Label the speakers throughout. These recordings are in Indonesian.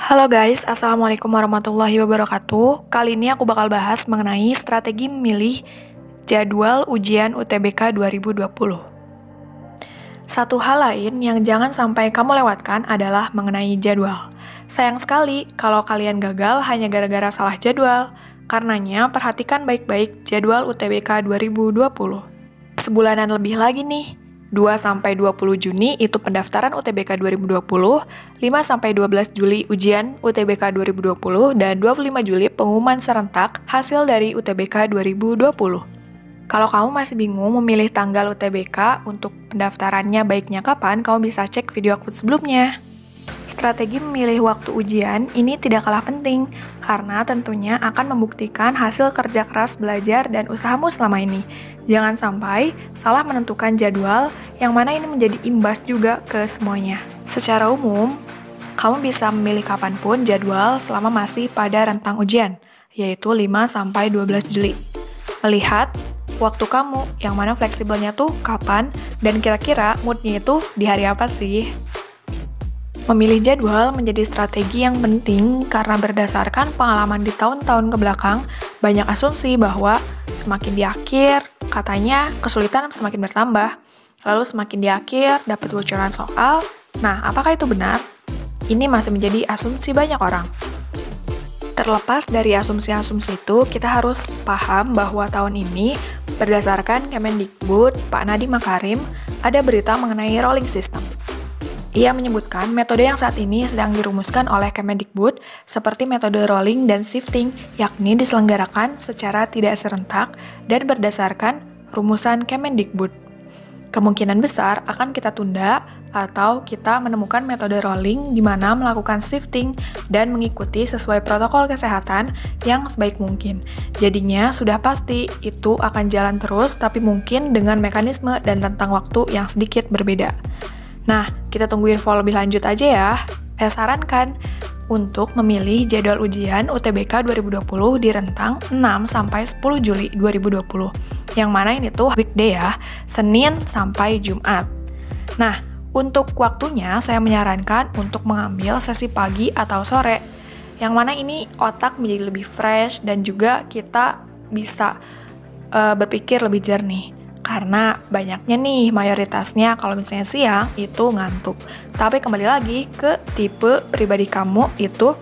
Speaker 1: Halo guys, Assalamualaikum warahmatullahi wabarakatuh. Kali ini aku bakal bahas mengenai strategi memilih jadwal ujian UTBK 2020. Satu hal lain yang jangan sampai kamu lewatkan adalah mengenai jadwal. Sayang sekali kalau kalian gagal hanya gara-gara salah jadwal. Karenanya, perhatikan baik-baik jadwal UTBK 2020. Sebulanan lebih lagi nih. 2-20 Juni itu pendaftaran UTBK 2020, 5-12 Juli ujian UTBK 2020, dan 25 Juli pengumuman serentak hasil dari UTBK 2020. Kalau kamu masih bingung memilih tanggal UTBK untuk pendaftarannya baiknya kapan, kamu bisa cek video aku sebelumnya. Strategi memilih waktu ujian ini tidak kalah penting, karena tentunya akan membuktikan hasil kerja keras belajar dan usahamu selama ini. Jangan sampai salah menentukan jadwal, yang mana ini menjadi imbas juga ke semuanya. Secara umum, kamu bisa memilih kapanpun jadwal selama masih pada rentang ujian, yaitu 5-12 Juli. Melihat waktu kamu, yang mana fleksibelnya tuh kapan, dan kira-kira moodnya itu di hari apa sih? Memilih jadwal menjadi strategi yang penting karena berdasarkan pengalaman di tahun-tahun kebelakang, banyak asumsi bahwa semakin di akhir, katanya kesulitan semakin bertambah. Lalu semakin di akhir, dapat bocoran soal. Nah, apakah itu benar? Ini masih menjadi asumsi banyak orang. Terlepas dari asumsi-asumsi itu, kita harus paham bahwa tahun ini, berdasarkan Kemendikbud, Pak Nadiem Makarim, ada berita mengenai rolling system. Ia menyebutkan metode yang saat ini sedang dirumuskan oleh Kemendikbud seperti metode rolling dan shifting, yakni diselenggarakan secara tidak serentak dan berdasarkan rumusan Kemendikbud. Kemungkinan besar akan kita tunda atau kita menemukan metode rolling di mana melakukan shifting dan mengikuti sesuai protokol kesehatan yang sebaik mungkin. Jadinya sudah pasti itu akan jalan terus tapi mungkin dengan mekanisme dan rentang waktu yang sedikit berbeda. Nah, kita tunggu info lebih lanjut aja ya. Saya sarankan untuk memilih jadwal ujian UTBK 2020 di rentang 6-10 Juli 2020. Yang mana ini tuh weekday ya, Senin sampai Jumat. Nah, untuk waktunya saya menyarankan untuk mengambil sesi pagi atau sore. Yang mana ini otak menjadi lebih fresh dan juga kita bisa berpikir lebih jernih. Karena banyaknya nih, mayoritasnya kalau misalnya siang itu ngantuk. Tapi kembali lagi ke tipe pribadi kamu itu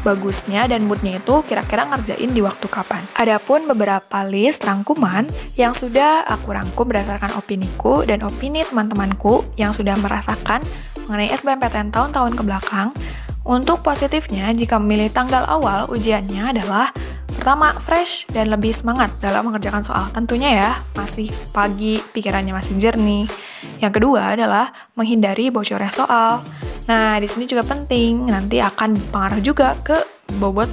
Speaker 1: bagusnya dan moodnya itu kira-kira ngerjain di waktu kapan. Adapun beberapa list rangkuman yang sudah aku rangkum berdasarkan opiniku dan opini teman-temanku yang sudah merasakan mengenai SBMPTN tahun-tahun kebelakang. Untuk positifnya, jika memilih tanggal awal ujiannya adalah pertama, fresh dan lebih semangat dalam mengerjakan soal. Tentunya ya, masih pagi, pikirannya masih jernih. Yang kedua adalah menghindari bocornya soal. Nah, di sini juga penting, nanti akan berpengaruh juga ke bobot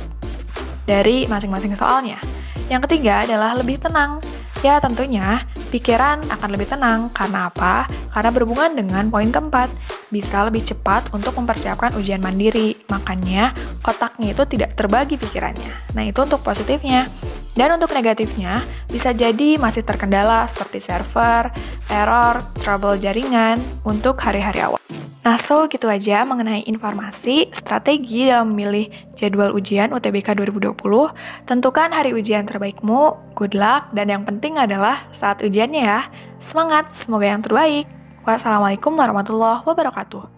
Speaker 1: dari masing-masing soalnya. Yang ketiga adalah lebih tenang. Ya, tentunya pikiran akan lebih tenang. Karena apa? Karena berhubungan dengan poin keempat, bisa lebih cepat untuk mempersiapkan ujian mandiri. Makanya, otaknya itu tidak terbagi pikirannya. Nah, itu untuk positifnya. Dan untuk negatifnya, bisa jadi masih terkendala seperti server, error, trouble jaringan untuk hari-hari awal. Nah, gitu aja mengenai informasi, strategi dalam memilih jadwal ujian UTBK 2020. Tentukan hari ujian terbaikmu, good luck, dan yang penting adalah saat ujiannya ya. Semangat, semoga yang terbaik. Wassalamualaikum warahmatullahi wabarakatuh.